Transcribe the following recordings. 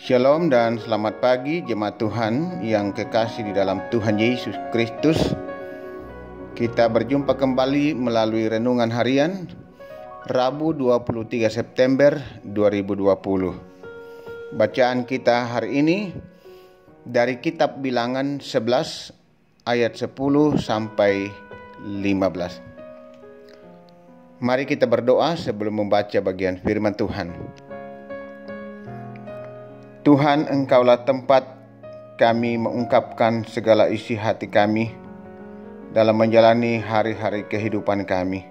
Shalom dan selamat pagi jemaat Tuhan yang kekasih di dalam Tuhan Yesus Kristus. Kita berjumpa kembali melalui renungan harian Rabu 23 September 2020. Bacaan kita hari ini dari kitab Bilangan 11 ayat 10 sampai 15. Mari kita berdoa sebelum membaca bagian firman Tuhan. Tuhan, Engkaulah tempat kami mengungkapkan segala isi hati kami dalam menjalani hari-hari kehidupan kami.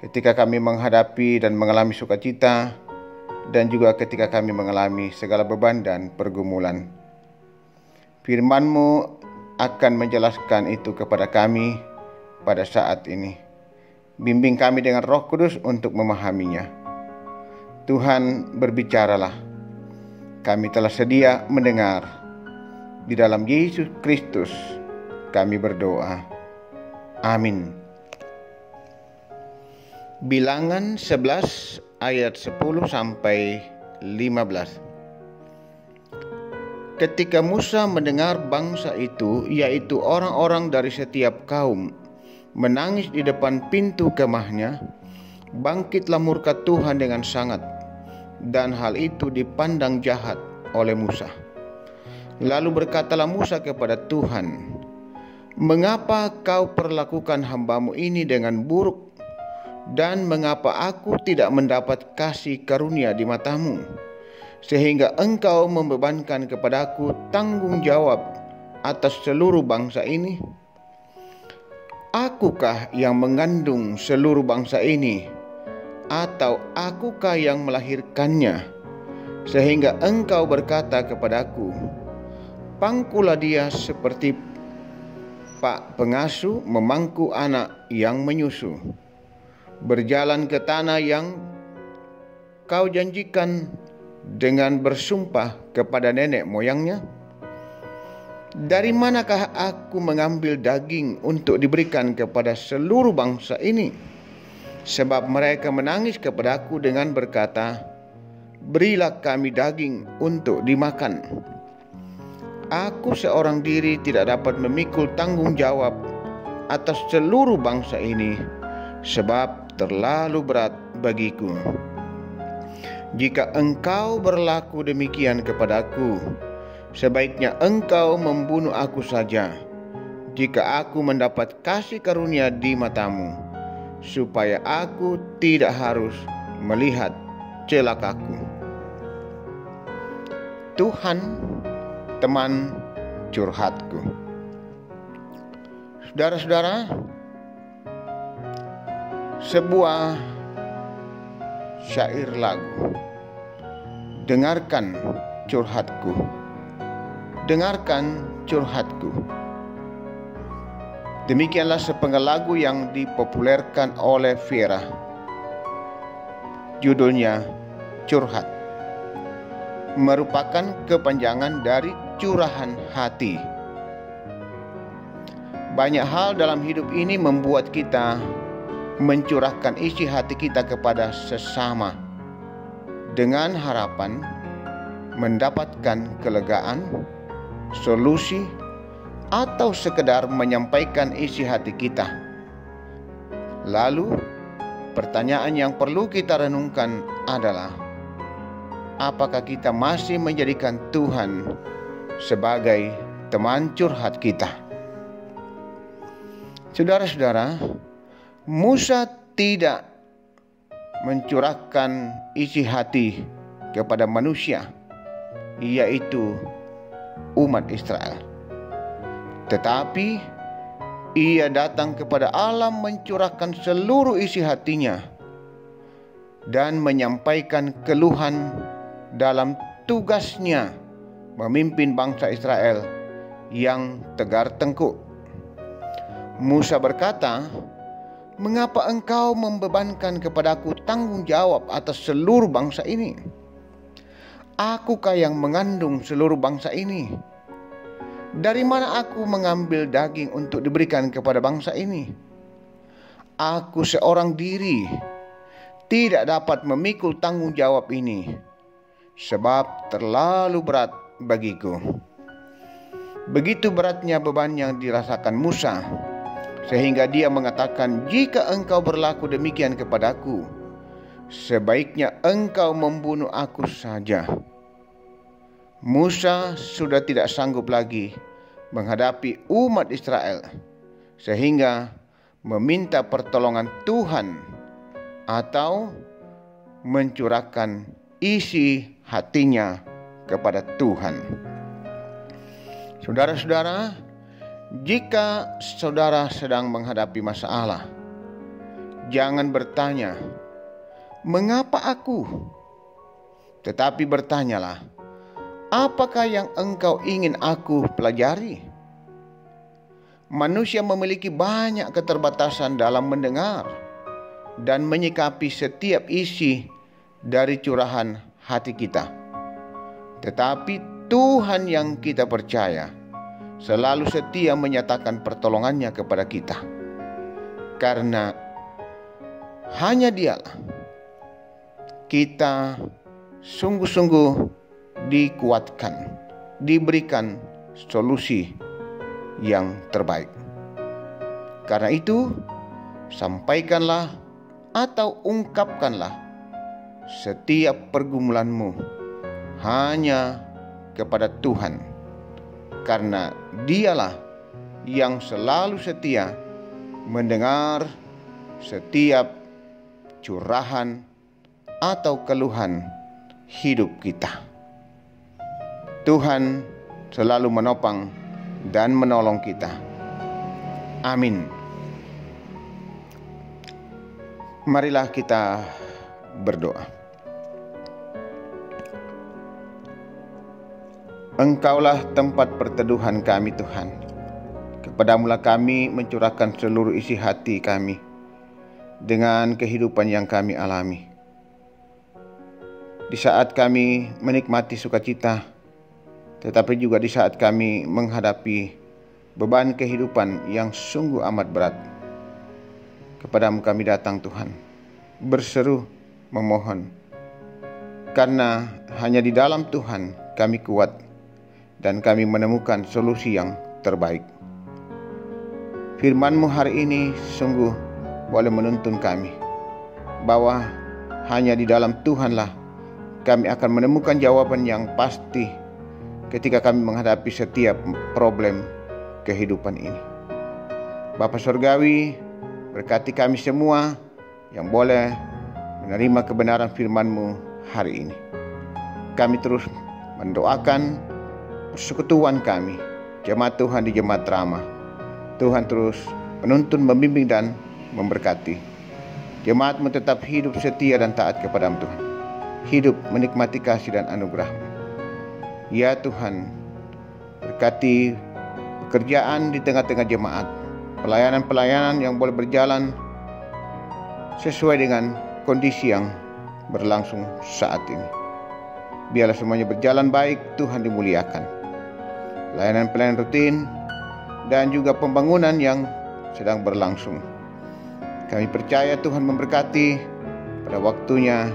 Ketika kami menghadapi dan mengalami sukacita, dan juga ketika kami mengalami segala beban dan pergumulan. Firman-Mu akan menjelaskan itu kepada kami pada saat ini. Bimbing kami dengan Roh Kudus untuk memahaminya. Tuhan, berbicaralah. Kami telah sedia mendengar. Di dalam Yesus Kristus kami berdoa. Amin. Bilangan 11 ayat 10 sampai 15. Ketika Musa mendengar bangsa itu, yaitu orang-orang dari setiap kaum, menangis di depan pintu kemahnya, bangkitlah murka Tuhan dengan sangat. Dan hal itu dipandang jahat oleh Musa. Lalu berkatalah Musa kepada Tuhan, "Mengapa kau perlakukan hamba-Mu ini dengan buruk? Dan mengapa aku tidak mendapat kasih karunia di mata-Mu, sehingga Engkau membebankan kepadaku tanggung jawab atas seluruh bangsa ini? Akukah yang mengandung seluruh bangsa ini? Atau akukah yang melahirkannya, sehingga Engkau berkata kepadaku, pangkulah dia seperti pak pengasuh memangku anak yang menyusu. Berjalan ke tanah yang Kau janjikan dengan bersumpah kepada nenek moyangnya. Dari manakah aku mengambil daging untuk diberikan kepada seluruh bangsa ini? Sebab mereka menangis kepadaku dengan berkata, berilah kami daging untuk dimakan. Aku seorang diri tidak dapat memikul tanggung jawab atas seluruh bangsa ini, sebab terlalu berat bagiku. Jika Engkau berlaku demikian kepadaku, sebaiknya Engkau membunuh aku saja, jika aku mendapat kasih karunia di mata-Mu, supaya aku tidak harus melihat celakaku." Tuhan, teman curhatku. Saudara-saudara, sebuah syair lagu. Dengarkan curhatku, dengarkan curhatku. Demikianlah sepenggal lagu yang dipopulerkan oleh Vera. Judulnya Curhat. Merupakan kepanjangan dari curahan hati. Banyak hal dalam hidup ini membuat kita mencurahkan isi hati kita kepada sesama dengan harapan mendapatkan kelegaan, solusi, atau sekedar menyampaikan isi hati kita. Lalu, pertanyaan yang perlu kita renungkan adalah, apakah kita masih menjadikan Tuhan sebagai teman curhat kita? Saudara-saudara, Musa tidak mencurahkan isi hati kepada manusia, yaitu umat Israel. Tetapi ia datang kepada Allah mencurahkan seluruh isi hatinya dan menyampaikan keluhan dalam tugasnya memimpin bangsa Israel yang tegar tengkuk. Musa berkata, "Mengapa engkau membebankan kepadaku tanggung jawab atas seluruh bangsa ini? Akukah yang mengandung seluruh bangsa ini? Dari mana aku mengambil daging untuk diberikan kepada bangsa ini? Aku seorang diri tidak dapat memikul tanggung jawab ini. sebab terlalu berat bagiku. Begitu beratnya beban yang dirasakan Musa, sehingga dia mengatakan, jika engkau berlaku demikian kepadaku, sebaiknya engkau membunuh aku saja. Musa sudah tidak sanggup lagi menghadapi umat Israel, sehingga meminta pertolongan Tuhan atau mencurahkan isi hatinya kepada Tuhan. Saudara-saudara, jika saudara sedang menghadapi masalah, jangan bertanya, "Mengapa aku?" Tetapi bertanyalah, "Apakah yang engkau ingin aku pelajari?" Manusia memiliki banyak keterbatasan dalam mendengar dan menyikapi setiap isi dari curahan hati kita. Tetapi Tuhan yang kita percaya selalu setia menyatakan pertolongannya kepada kita. Karena hanya Dialah kita sungguh-sungguh dikuatkan, diberikan solusi yang terbaik. Karena itu, sampaikanlah atau ungkapkanlah setiap pergumulanmu hanya kepada Tuhan, karena Dialah yang selalu setia mendengar setiap curahan atau keluhan hidup kita. Tuhan selalu menopang dan menolong kita. Amin. Marilah kita berdoa. Engkaulah tempat perteduhan kami, Tuhan. Kepadamulah kami mencurahkan seluruh isi hati kami dengan kehidupan yang kami alami. Di saat kami menikmati sukacita, tetapi juga di saat kami menghadapi beban kehidupan yang sungguh amat berat, kepadamu kami datang, Tuhan, berseru, memohon. Karena hanya di dalam Tuhan kami kuat dan kami menemukan solusi yang terbaik. Firman-Mu hari ini sungguh boleh menuntun kami bahwa hanya di dalam Tuhanlah kami akan menemukan jawaban yang pasti ketika kami menghadapi setiap problem kehidupan ini. Bapa Surgawi, berkati kami semua yang boleh menerima kebenaran firman-Mu hari ini. Kami terus mendoakan persekutuan kami, jemaat Tuhan di Jemaat Ramah. Tuhan terus menuntun, membimbing dan memberkati. Jemaat-Mu tetap hidup setia dan taat kepada-Mu, Tuhan. Hidup menikmati kasih dan anugerah-Mu. Ya Tuhan, berkati pekerjaan di tengah-tengah jemaat, pelayanan-pelayanan yang boleh berjalan sesuai dengan kondisi yang berlangsung saat ini. Biarlah semuanya berjalan baik, Tuhan dimuliakan. Pelayanan-pelayanan rutin dan juga pembangunan yang sedang berlangsung, kami percaya Tuhan memberkati pada waktunya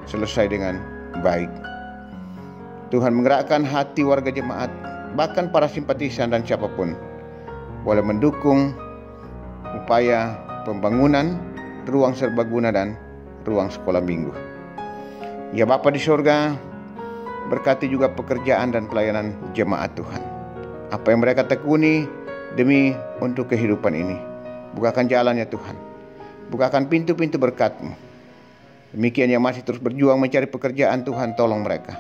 selesai dengan baik. Tuhan menggerakkan hati warga jemaat, bahkan para simpatisan dan siapapun boleh mendukung upaya pembangunan ruang serbaguna dan ruang sekolah minggu. Ya Bapa di surga, berkati juga pekerjaan dan pelayanan jemaat Tuhan. Apa yang mereka tekuni demi untuk kehidupan ini, bukakan jalannya Tuhan. Bukakan pintu-pintu berkat-Mu. Demikian yang masih terus berjuang mencari pekerjaan, Tuhan tolong mereka.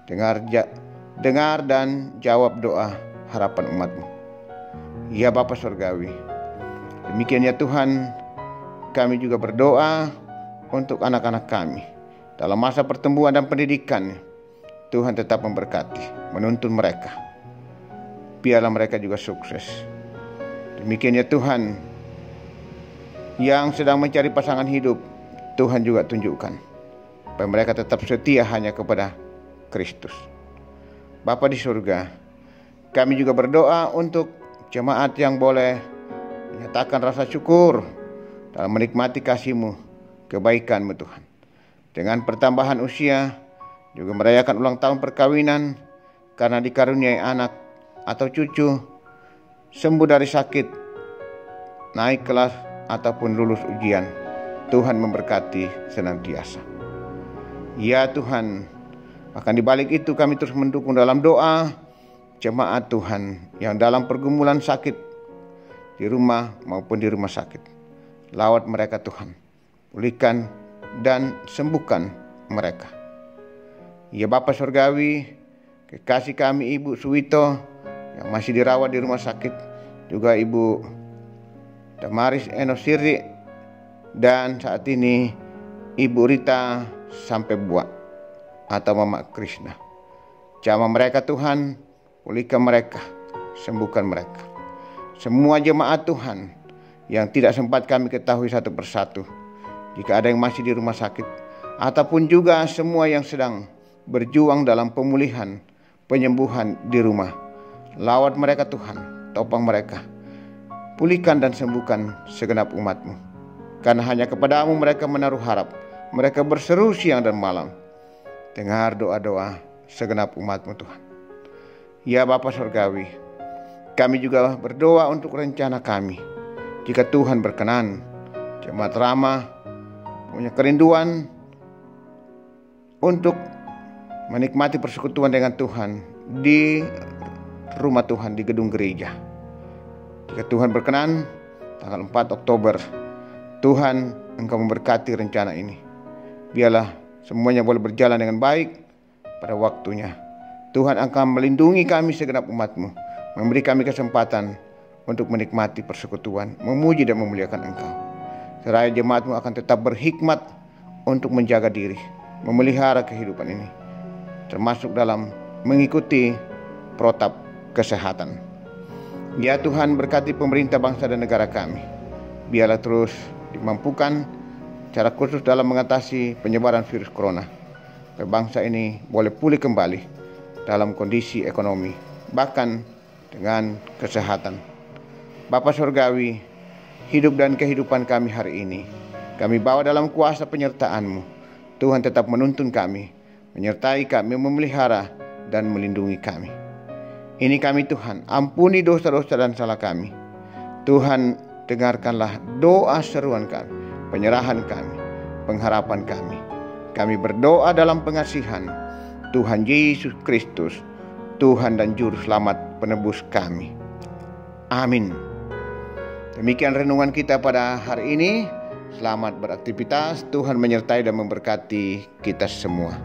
Dengar dan jawab doa harapan umat-Mu. Ya Bapa Surgawi, demikian ya Tuhan, kami juga berdoa untuk anak-anak kami dalam masa pertumbuhan dan pendidikan. Tuhan tetap memberkati, menuntun mereka. Biarlah mereka juga sukses. Demikian ya Tuhan, yang sedang mencari pasangan hidup, Tuhan juga tunjukkan supaya mereka tetap setia hanya kepada Kristus. Bapa di surga, kami juga berdoa untuk jemaat yang boleh menyatakan rasa syukur dalam menikmati kasih-Mu, kebaikan-Mu Tuhan. Dengan pertambahan usia juga merayakan ulang tahun perkawinan karena dikaruniai anak atau cucu, sembuh dari sakit, naik kelas ataupun lulus ujian. Tuhan memberkati senantiasa. Ya Tuhan, bahkan di balik itu kami terus mendukung dalam doa jemaat Tuhan yang dalam pergumulan sakit di rumah maupun di rumah sakit. Lawat mereka Tuhan, pulihkan dan sembuhkan mereka. Ya Bapa Surgawi, kekasih kami Ibu Suwito yang masih dirawat di rumah sakit, juga Ibu Damaris Enosiri, dan saat ini Ibu Rita sampai buat atau Mama Krishna. Jamah mereka Tuhan, pulihkan mereka, sembuhkan mereka. Semua jemaat Tuhan yang tidak sempat kami ketahui satu persatu, jika ada yang masih di rumah sakit, ataupun juga semua yang sedang berjuang dalam pemulihan, penyembuhan di rumah. Lawat mereka Tuhan, topang mereka, pulihkan dan sembuhkan segenap umat-Mu. Karena hanya kepada-Mu mereka menaruh harap, mereka berseru siang dan malam. Dengar doa-doa segenap umat-Mu Tuhan. Ya Bapa Surgawi, kami juga berdoa untuk rencana kami. Jika Tuhan berkenan, jemaat Rama punya kerinduan untuk menikmati persekutuan dengan Tuhan di rumah Tuhan, di gedung gereja. Jika Tuhan berkenan, tanggal 4 Oktober, Tuhan Engkau memberkati rencana ini. Biarlah semuanya boleh berjalan dengan baik pada waktunya. Tuhan akan melindungi kami segenap umat-Mu, memberi kami kesempatan untuk menikmati persekutuan, memuji dan memuliakan Engkau. Seraya jemaat-Mu akan tetap berhikmat untuk menjaga diri, memelihara kehidupan ini, termasuk dalam mengikuti protap kesehatan. Ya Tuhan, berkati pemerintah bangsa dan negara kami. Biarlah terus dimampukan secara khusus dalam mengatasi penyebaran virus corona. Bangsa ini boleh pulih kembali dalam kondisi ekonomi, bahkan dengan kesehatan. Bapa Surgawi, hidup dan kehidupan kami hari ini kami bawa dalam kuasa penyertaan-Mu. Tuhan tetap menuntun kami, menyertai kami, memelihara dan melindungi kami. Ini kami Tuhan, ampuni dosa-dosa dan salah kami. Tuhan, dengarkanlah doa seruan kami, penyerahan kami, pengharapan kami. Kami berdoa dalam pengasihan Tuhan Yesus Kristus, Tuhan dan Juru Selamat penebus kami. Amin. Demikian renungan kita pada hari ini. Selamat beraktivitas. Tuhan menyertai dan memberkati kita semua.